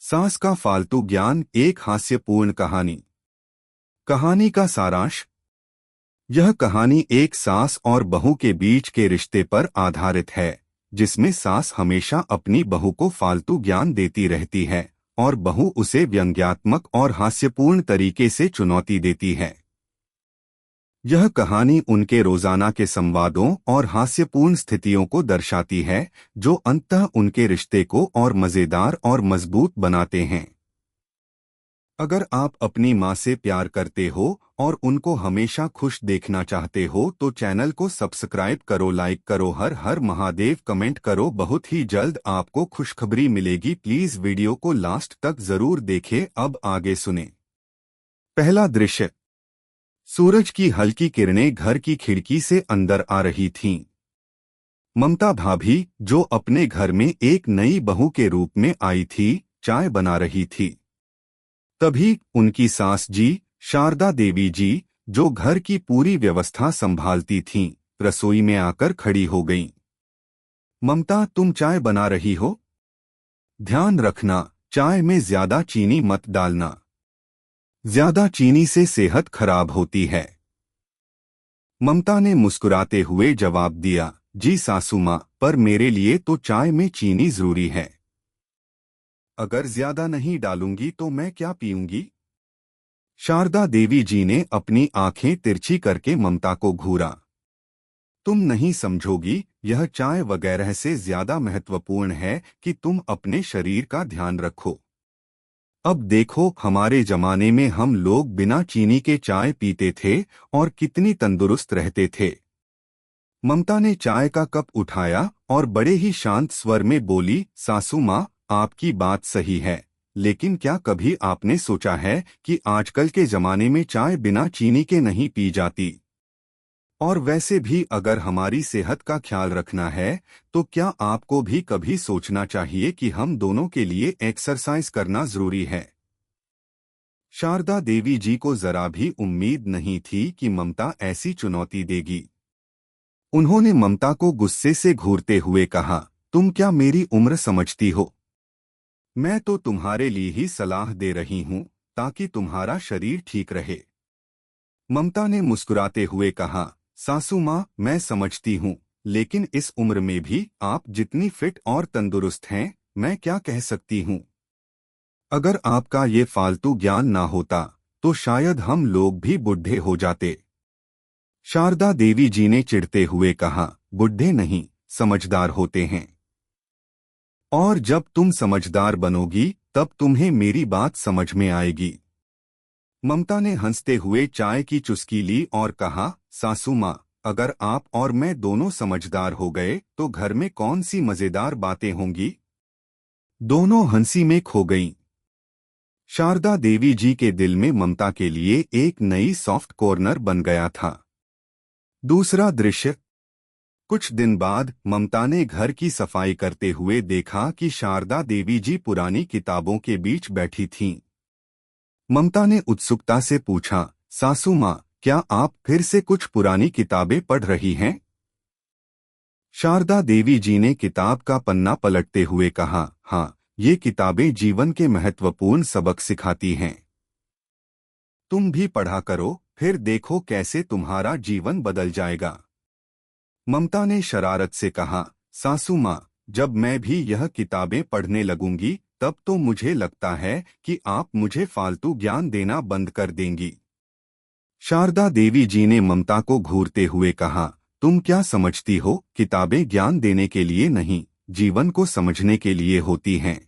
सास का फालतू ज्ञान, एक हास्यपूर्ण कहानी। कहानी का सारांश। यह कहानी एक सास और बहू के बीच के रिश्ते पर आधारित है, जिसमें सास हमेशा अपनी बहू को फालतू ज्ञान देती रहती है और बहू उसे व्यंग्यात्मक और हास्यपूर्ण तरीके से चुनौती देती है। यह कहानी उनके रोजाना के संवादों और हास्यपूर्ण स्थितियों को दर्शाती है, जो अंततः उनके रिश्ते को और मजेदार और मजबूत बनाते हैं। अगर आप अपनी माँ से प्यार करते हो और उनको हमेशा खुश देखना चाहते हो तो चैनल को सब्सक्राइब करो, लाइक करो, हर हर महादेव कमेंट करो। बहुत ही जल्द आपको खुशखबरी मिलेगी। प्लीज वीडियो को लास्ट तक जरूर देखें। अब आगे सुने। पहला दृश्य। सूरज की हल्की किरणें घर की खिड़की से अंदर आ रही थीं। ममता भाभी, जो अपने घर में एक नई बहू के रूप में आई थी, चाय बना रही थी। तभी उनकी सास जी, शारदा देवी जी, जो घर की पूरी व्यवस्था संभालती थीं, रसोई में आकर खड़ी हो गईं। ममता, तुम चाय बना रही हो? ध्यान रखना, चाय में ज्यादा चीनी मत डालना। ज्यादा चीनी से सेहत खराब होती है। ममता ने मुस्कुराते हुए जवाब दिया, जी सासू माँ, पर मेरे लिए तो चाय में चीनी जरूरी है। अगर ज्यादा नहीं डालूंगी तो मैं क्या पीऊंगी? शारदा देवी जी ने अपनी आंखें तिरछी करके ममता को घूरा। तुम नहीं समझोगी, यह चाय वगैरह से ज्यादा महत्वपूर्ण है कि तुम अपने शरीर का ध्यान रखो। अब देखो, हमारे जमाने में हम लोग बिना चीनी के चाय पीते थे और कितनी तंदुरुस्त रहते थे। ममता ने चाय का कप उठाया और बड़े ही शांत स्वर में बोली, सासू माँ, आपकी बात सही है, लेकिन क्या कभी आपने सोचा है कि आजकल के जमाने में चाय बिना चीनी के नहीं पी जाती? और वैसे भी अगर हमारी सेहत का ख्याल रखना है तो क्या आपको भी कभी सोचना चाहिए कि हम दोनों के लिए एक्सरसाइज करना जरूरी है। शारदा देवी जी को जरा भी उम्मीद नहीं थी कि ममता ऐसी चुनौती देगी। उन्होंने ममता को गुस्से से घूरते हुए कहा, तुम क्या मेरी उम्र समझती हो? मैं तो तुम्हारे लिए ही सलाह दे रही हूं, ताकि तुम्हारा शरीर ठीक रहे। ममता ने मुस्कुराते हुए कहा, सासू माँ, मैं समझती हूँ, लेकिन इस उम्र में भी आप जितनी फिट और तंदुरुस्त हैं, मैं क्या कह सकती हूँ। अगर आपका ये फालतू ज्ञान ना होता तो शायद हम लोग भी बुढ़े हो जाते। शारदा देवी जी ने चिढ़ते हुए कहा, बुढ़े नहीं, समझदार होते हैं। और जब तुम समझदार बनोगी तब तुम्हें मेरी बात समझ में आएगी। ममता ने हंसते हुए चाय की चुस्की ली और कहा, सासू माँ, अगर आप और मैं दोनों समझदार हो गए तो घर में कौन सी मजेदार बातें होंगी। दोनों हंसी में खो गईं। शारदा देवी जी के दिल में ममता के लिए एक नई सॉफ्ट कॉर्नर बन गया था। दूसरा दृश्य। कुछ दिन बाद ममता ने घर की सफाई करते हुए देखा कि शारदा देवी जी पुरानी किताबों के बीच बैठी थीं। ममता ने उत्सुकता से पूछा, सासू माँ, क्या आप फिर से कुछ पुरानी किताबें पढ़ रही हैं? शारदा देवी जी ने किताब का पन्ना पलटते हुए कहा, हाँ, ये किताबें जीवन के महत्वपूर्ण सबक सिखाती हैं। तुम भी पढ़ा करो, फिर देखो कैसे तुम्हारा जीवन बदल जाएगा। ममता ने शरारत से कहा, सासू माँ, जब मैं भी यह किताबें पढ़ने लगूंगी तब तो मुझे लगता है कि आप मुझे फालतू ज्ञान देना बंद कर देंगी। शारदा देवी जी ने ममता को घूरते हुए कहा, तुम क्या समझती हो, किताबें ज्ञान देने के लिए नहीं, जीवन को समझने के लिए होती हैं।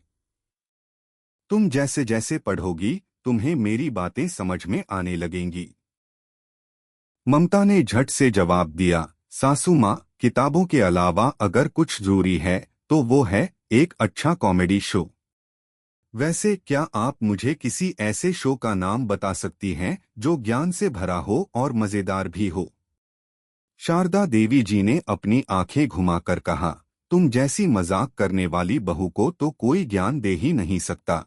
तुम जैसे जैसे पढ़ोगी तुम्हें मेरी बातें समझ में आने लगेंगी। ममता ने झट से जवाब दिया, सासू माँ, किताबों के अलावा अगर कुछ जरूरी है तो वो है एक अच्छा कॉमेडी शो। वैसे क्या आप मुझे किसी ऐसे शो का नाम बता सकती हैं जो ज्ञान से भरा हो और मजेदार भी हो? शारदा देवी जी ने अपनी आंखें घुमाकर कहा, तुम जैसी मजाक करने वाली बहू को तो कोई ज्ञान दे ही नहीं सकता।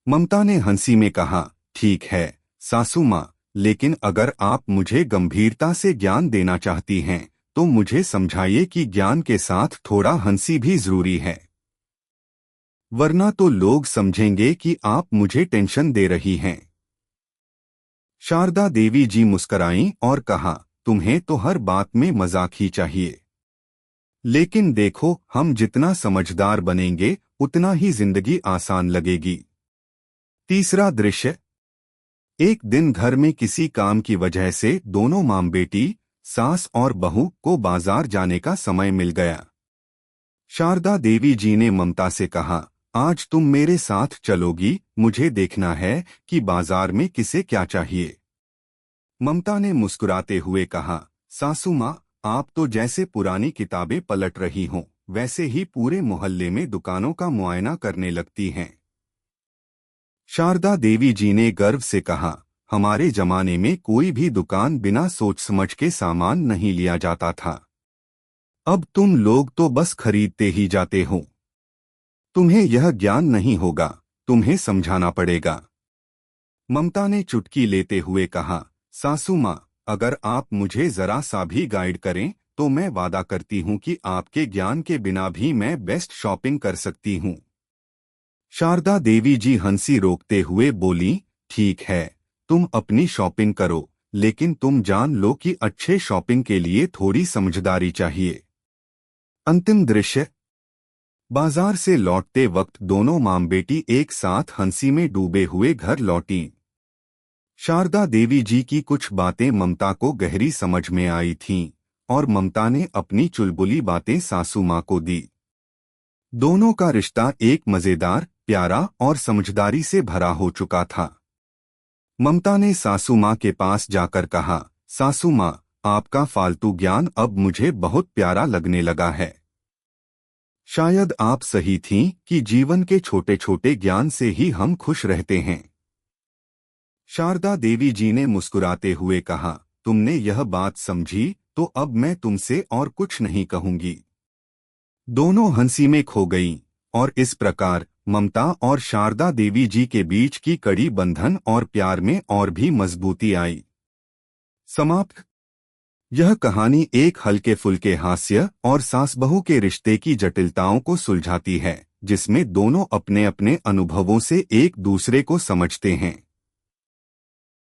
ममता ने हंसी में कहा, ठीक है सासू माँ, लेकिन अगर आप मुझे गंभीरता से ज्ञान देना चाहती हैं तो मुझे समझाइए कि ज्ञान के साथ थोड़ा हंसी भी जरूरी है। वरना तो लोग समझेंगे कि आप मुझे टेंशन दे रही हैं। शारदा देवी जी मुस्कराईं और कहा, तुम्हें तो हर बात में मजाक ही चाहिए। लेकिन देखो, हम जितना समझदार बनेंगे उतना ही जिंदगी आसान लगेगी। तीसरा दृश्य। एक दिन घर में किसी काम की वजह से दोनों मां बेटी, सास और बहू को बाजार जाने का समय मिल गया। शारदा देवी जी ने ममता से कहा, आज तुम मेरे साथ चलोगी, मुझे देखना है कि बाजार में किसे क्या चाहिए। ममता ने मुस्कुराते हुए कहा, सासू माँ, आप तो जैसे पुरानी किताबें पलट रही हों, वैसे ही पूरे मोहल्ले में दुकानों का मुआयना करने लगती हैं। शारदा देवी जी ने गर्व से कहा, हमारे जमाने में कोई भी दुकान बिना सोच समझ के सामान नहीं लिया जाता था। अब तुम लोग तो बस खरीदते ही जाते हो। तुम्हें यह ज्ञान नहीं होगा, तुम्हें समझाना पड़ेगा। ममता ने चुटकी लेते हुए कहा, सासू माँ, अगर आप मुझे जरा सा भी गाइड करें तो मैं वादा करती हूँ कि आपके ज्ञान के बिना भी मैं बेस्ट शॉपिंग कर सकती हूँ। शारदा देवी जी हंसी रोकते हुए बोली, ठीक है, तुम अपनी शॉपिंग करो, लेकिन तुम जान लो कि अच्छे शॉपिंग के लिए थोड़ी समझदारी चाहिए। अंतिम दृश्य। बाजार से लौटते वक्त दोनों मां बेटी एक साथ हंसी में डूबे हुए घर लौटीं। शारदा देवी जी की कुछ बातें ममता को गहरी समझ में आई थीं और ममता ने अपनी चुलबुली बातें सासू माँ को दी। दोनों का रिश्ता एक मजेदार, प्यारा और समझदारी से भरा हो चुका था। ममता ने सासू माँ के पास जाकर कहा, सासू माँ, आपका फालतू ज्ञान अब मुझे बहुत प्यारा लगने लगा है। शायद आप सही थीं कि जीवन के छोटे छोटे ज्ञान से ही हम खुश रहते हैं। शारदा देवी जी ने मुस्कुराते हुए कहा, तुमने यह बात समझी तो अब मैं तुमसे और कुछ नहीं कहूंगी। दोनों हंसी में खो गईं और इस प्रकार ममता और शारदा देवी जी के बीच की कड़ी बंधन और प्यार में और भी मजबूती आई। समाप्त। यह कहानी एक हल्के फुल्के हास्य और सास बहू के रिश्ते की जटिलताओं को सुलझाती है, जिसमें दोनों अपने अपने अनुभवों से एक दूसरे को समझते हैं।